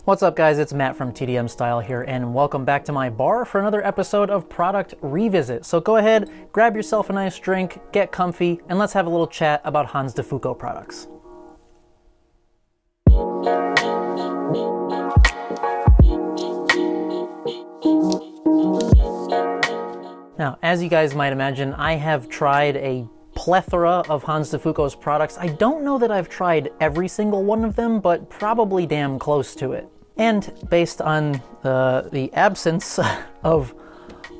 What's up guys, it's Matt from TDM Style here, and welcome back to my bar for another episode of Product Revisit. So go ahead, grab yourself a nice drink, get comfy, and let's have a little chat about Hanz de Fuko Products. Now, as you guys might imagine, I have tried a plethora of Hanz de Fuko's products. I don't know that I've tried every single one of them, but probably damn close to it. And based on the absence of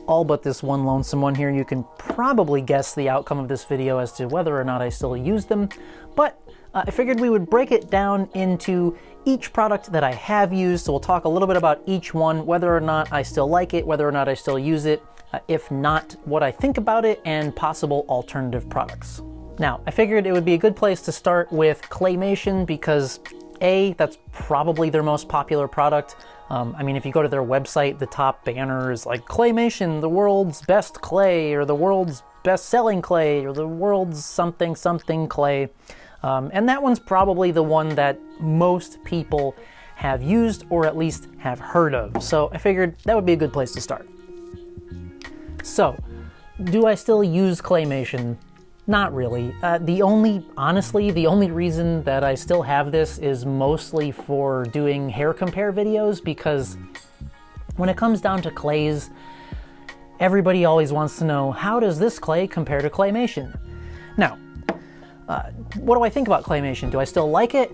all but this one lonesome one here, you can probably guess the outcome of this video as to whether or not I still use them. But I figured we would break it down into each product that I have used. So we'll talk a little bit about each one, whether or not I still like it, whether or not I still use it, if not, what I think about it, and possible alternative products. Now, I figured it would be a good place to start with Claymation because that's probably their most popular product. I mean, if you go to their website, the top banner is like Claymation, the world's best clay, or the world's best-selling clay, or the world's something something clay. And that one's probably the one that most people have used or at least have heard of. So I figured that would be a good place to start. So, do I still use Claymation? Not really. Honestly, the only reason that I still have this is mostly for doing hair compare videos, because when it comes down to clays, everybody always wants to know, how does this clay compare to Claymation? Now, what do I think about Claymation? Do I still like it?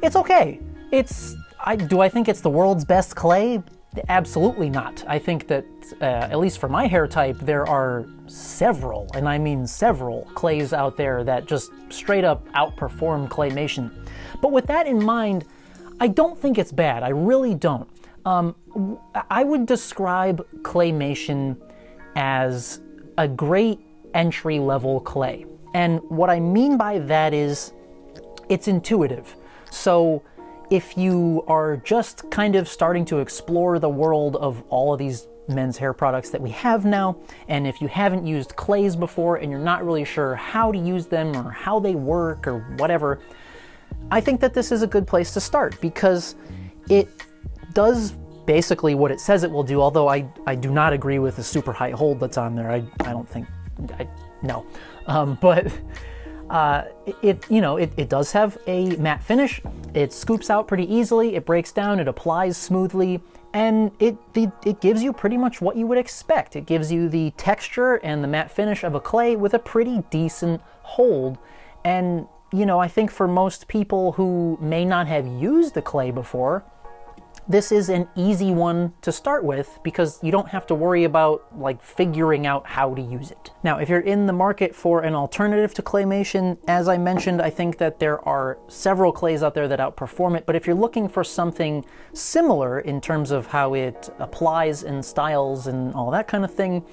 It's okay. Do I think it's the world's best clay? Absolutely not. I think that, at least for my hair type, there are several, and I mean several, clays out there that just straight up outperform Claymation. But with that in mind, I don't think it's bad. I really don't. I would describe Claymation as a great entry-level clay. And what I mean by that is it's intuitive. So if you are just kind of starting to explore the world of all of these men's hair products that we have now, and if you haven't used clays before and you're not really sure how to use them or how they work or whatever, I think that this is a good place to start because it does basically what it says it will do, although I do not agree with the super high hold that's on there. I don't think, no. But it does have a matte finish. It scoops out pretty easily, it breaks down, it applies smoothly, and it gives you pretty much what you would expect. It gives you the texture and the matte finish of a clay with a pretty decent hold. And, I think for most people who may not have used the clay before, this is an easy one to start with because you don't have to worry about figuring out how to use it. Now, if you're in the market for an alternative to Claymation, as I mentioned, I think that there are several clays out there that outperform it, but if you're looking for something similar in terms of how it applies and styles and all that kind of thing,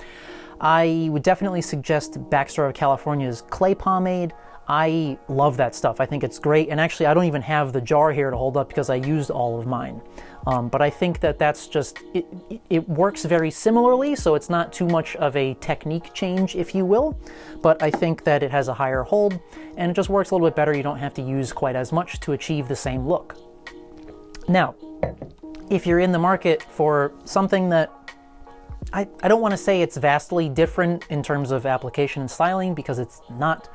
I would definitely suggest Baxter of California's Clay Pomade. I love that stuff. I think it's great, and actually I don't even have the jar here to hold up because I used all of mine. But I think that that's just, it works very similarly, so it's not too much of a technique change, if you will, but I think that it has a higher hold, and it just works a little bit better. You don't have to use quite as much to achieve the same look. Now, if you're in the market for something that, I don't want to say it's vastly different in terms of application and styling, because it's not,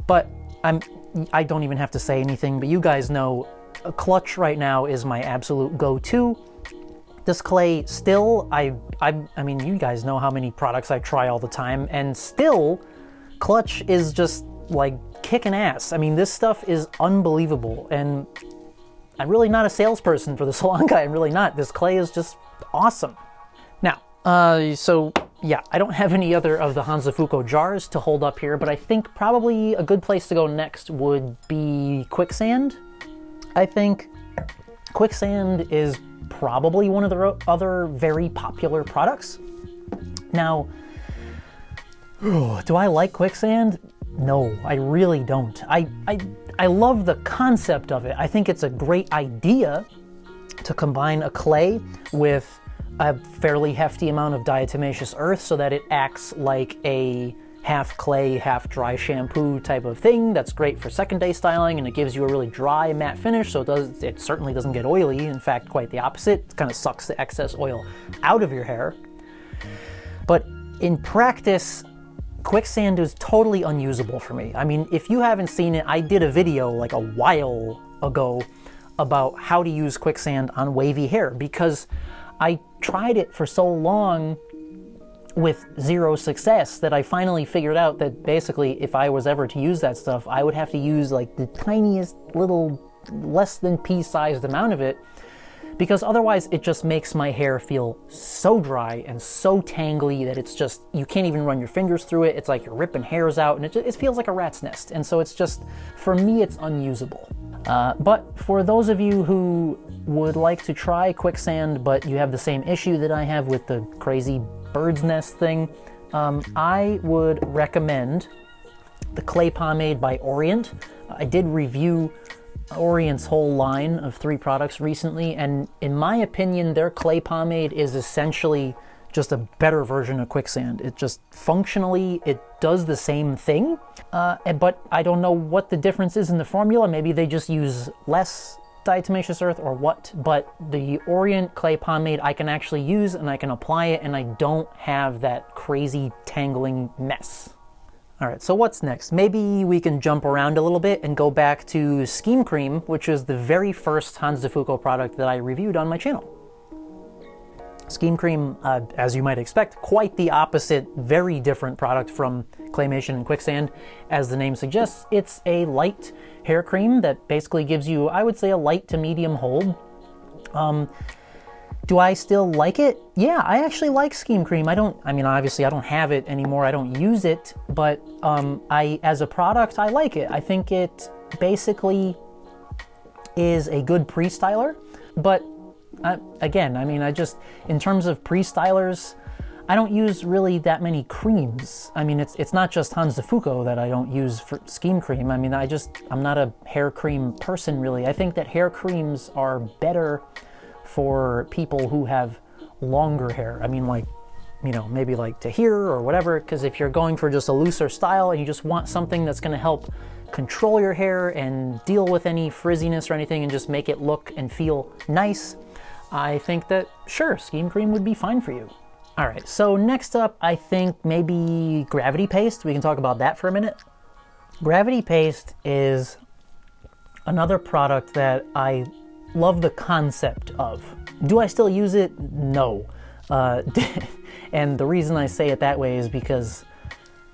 but I don't even have to say anything, but you guys know, Clutch right now is my absolute go-to. This clay still, I mean, you guys know how many products I try all the time, and still, Clutch is just kicking ass. I mean, this stuff is unbelievable, and I'm really not a salesperson for the salon guy. I'm really not. This clay is just awesome. Now, so yeah, I don't have any other of the Hanz de Fuko jars to hold up here, but I think probably a good place to go next would be Quicksand. I think Quicksand is probably one of the other very popular products. Now, do I like Quicksand? No, I really don't. I love the concept of it. I think it's a great idea to combine a clay with a fairly hefty amount of diatomaceous earth so that it acts like a half clay, half dry shampoo type of thing that's great for second day styling, and it gives you a really dry matte finish, so it certainly doesn't get oily. In fact, quite the opposite. It kind of sucks the excess oil out of your hair. But in practice, Quicksand is totally unusable for me. I mean, if you haven't seen it, I did a video like a while ago about how to use Quicksand on wavy hair, because I tried it for so long with zero success that I finally figured out that basically if I was ever to use that stuff, I would have to use like the tiniest little less than pea-sized amount of it, because otherwise it just makes my hair feel so dry and so tangly that it's just, you can't even run your fingers through it. It's like you're ripping hairs out, and it feels like a rat's nest. And so it's just, for me, it's unusable. But for those of you who would like to try Quicksand, but you have the same issue that I have with the crazy bird's nest thing, I would recommend the clay pomade by Orient. I did review Orient's whole line of 3 products recently, and in my opinion, their clay pomade is essentially just a better version of Quicksand. It just functionally, it does the same thing, but I don't know what the difference is in the formula. Maybe they just use less diatomaceous earth or what, but the Orient clay pomade I can actually use and I can apply it, and I don't have that crazy tangling mess. All right, so what's next? Maybe we can jump around a little bit and go back to Scheme Cream, which is the very first Hanz de Fuko product that I reviewed on my channel. Scheme Cream, as you might expect, quite the opposite, very different product from Claymation and Quicksand. As the name suggests, it's a light hair cream that basically gives you, I would say, a light to medium hold. Do I still like it? Yeah, I actually like Scheme Cream. I mean, obviously I don't have it anymore, I don't use it, but as a product, I like it. I think it basically is a good pre-styler, but again, I mean, in terms of pre-stylers, I don't use really that many creams. I mean, it's not just Hanz de Fuko that I don't use for Scheme Cream. I mean, I'm not a hair cream person, really. I think that hair creams are better for people who have longer hair. I mean, like, you know, maybe like to here or whatever, because if you're going for just a looser style and you just want something that's going to help control your hair and deal with any frizziness or anything and just make it look and feel nice, I think that, sure, Scheme Cream would be fine for you. All right, so next up, I think maybe Gravity Paste. We can talk about that for a minute. Gravity Paste is another product that I love the concept of. Do I still use it? No. And the reason I say it that way is because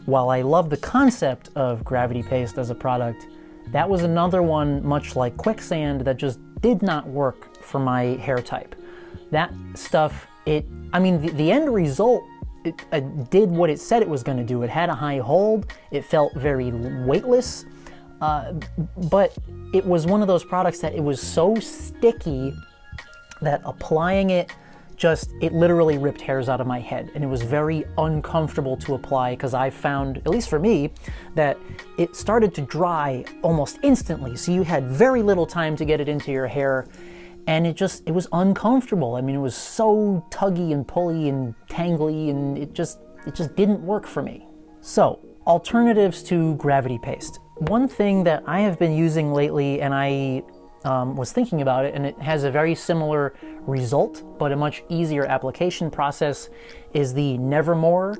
while I love the concept of Gravity Paste as a product, that was another one, much like Quicksand, that just did not work for my hair type. That stuff, I mean, the end result, it did what it said it was going to do. It had a high hold, it felt very weightless, but it was one of those products that it was so sticky that applying it it literally ripped hairs out of my head, and it was very uncomfortable to apply, because I found, at least for me, that it started to dry almost instantly, so you had very little time to get it into your hair, and it was uncomfortable. I mean, it was so tuggy and pulley and tangly, and it just didn't work for me. So, alternatives to Gravity Paste. One thing that I have been using lately, and I was thinking about it, and it has a very similar result, but a much easier application process, is the Nevermore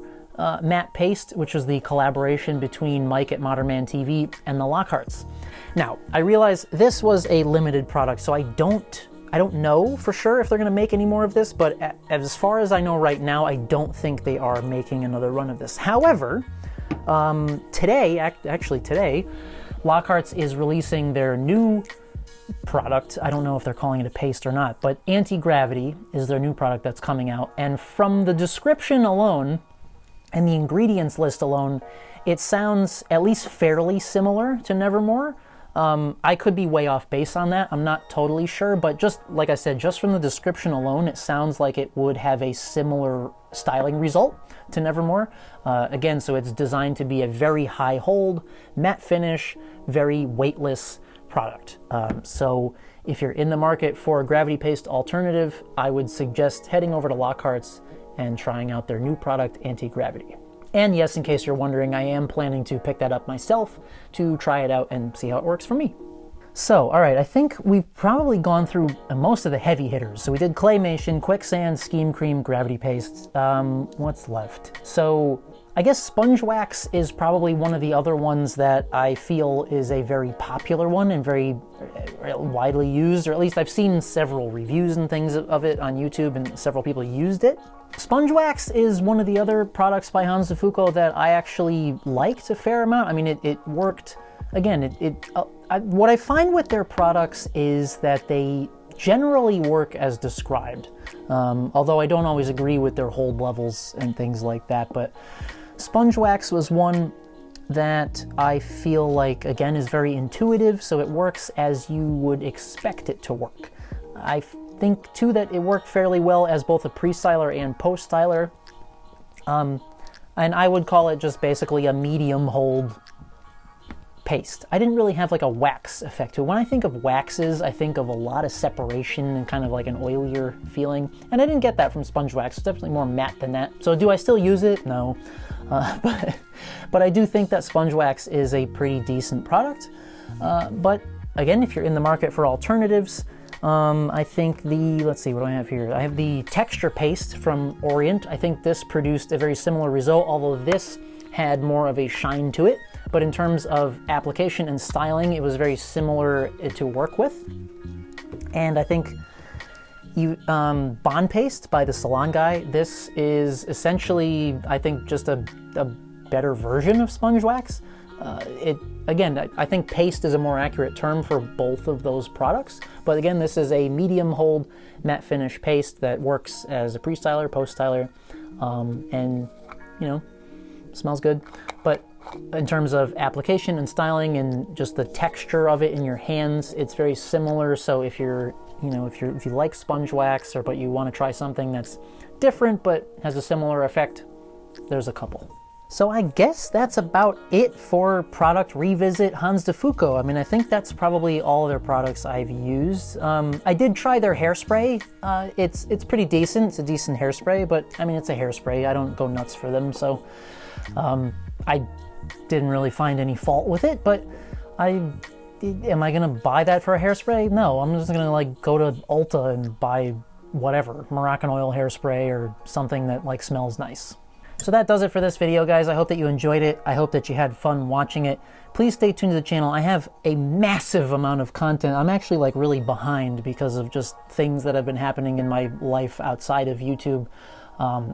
matte paste, which was the collaboration between Mike at Modern Man TV and the Lockharts. Now, I realize this was a limited product, so I don't know for sure if they're going to make any more of this, but as far as I know right now, I don't think they are making another run of this. However, today, Lockhart's is releasing their new product. I don't know if they're calling it a paste or not, but Anti-Gravity is their new product that's coming out. And from the description alone and the ingredients list alone, it sounds at least fairly similar to Nevermore. I could be way off base on that. I'm not totally sure, but just like I said, just from the description alone, it sounds like it would have a similar styling result to Nevermore. Again, so it's designed to be a very high hold, matte finish, very weightless product. So if you're in the market for a Gravity Paste alternative, I would suggest heading over to Lockhart's and trying out their new product, Anti-Gravity. And yes, in case you're wondering, I am planning to pick that up myself to try it out and see how it works for me. So, all right, I think we've probably gone through most of the heavy hitters. So we did Claymation, Quicksand, Scheme Cream, Gravity Paste. What's left? So I guess Sponge Wax is probably one of the other ones that I feel is a very popular one and very widely used, or at least I've seen several reviews and things of it on YouTube, and several people used it. Sponge Wax is one of the other products by Hanz de Fuko that I actually liked a fair amount. I mean, it worked. Again, what I find with their products is that they generally work as described, although I don't always agree with their hold levels and things like that. But Sponge Wax was one that I feel like, again, is very intuitive, so it works as you would expect it to work. I think, too, that it worked fairly well as both a pre-styler and post-styler, and I would call it just basically a medium hold paste. I didn't really have like a wax effect to it. When I think of waxes, I think of a lot of separation and kind of like an oilier feeling, and I didn't get that from Sponge Wax. It's definitely more matte than that. So do I still use it? No. But I do think that Sponge Wax is a pretty decent product. But again, if you're in the market for alternatives, I think let's see, what do I have here? I have the texture paste from Orient. I think this produced a very similar result, although this had more of a shine to it. But in terms of application and styling, it was very similar to work with. And I think Bond Paste by the Salon Guy, this is essentially, I think, just a better version of Sponge Wax. Again, I think paste is a more accurate term for both of those products. But again, this is a medium hold matte finish paste that works as a pre-styler, post-styler, and, you know, smells good. But in terms of application and styling and just the texture of it in your hands, it's very similar. So if you like Sponge Wax, but you want to try something that's different but has a similar effect, there's a couple. So I guess that's about it for product revisit Hanz de Fuko. I mean, I think that's probably all of their products I've used. I did try their hairspray. It's pretty decent. It's a decent hairspray, but I mean, it's a hairspray. I don't go nuts for them, so I didn't really find any fault with it. But am I gonna buy that for a hairspray? No, I'm just gonna like go to Ulta and buy whatever, Moroccan oil hairspray or something that like smells nice. So that does it for this video, guys. I hope that you enjoyed it. I hope that you had fun watching it. Please stay tuned to the channel. I have a massive amount of content. I'm actually like really behind because of just things that have been happening in my life outside of YouTube.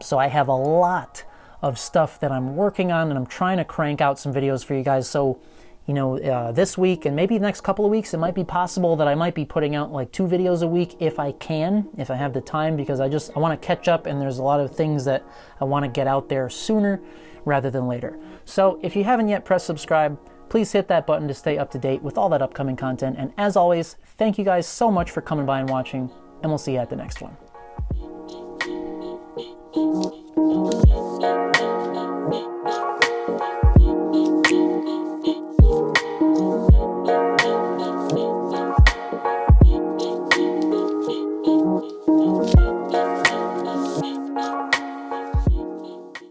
So I have a lot of stuff that I'm working on, and I'm trying to crank out some videos for you guys. So, you know, this week and maybe the next couple of weeks, it might be possible that I might be putting out like 2 videos a week if I can, if I have the time, because I want to catch up, and there's a lot of things that I want to get out there sooner rather than later. So if you haven't yet pressed subscribe, please hit that button to stay up to date with all that upcoming content. And as always, thank you guys so much for coming by and watching, and we'll see you at the next one.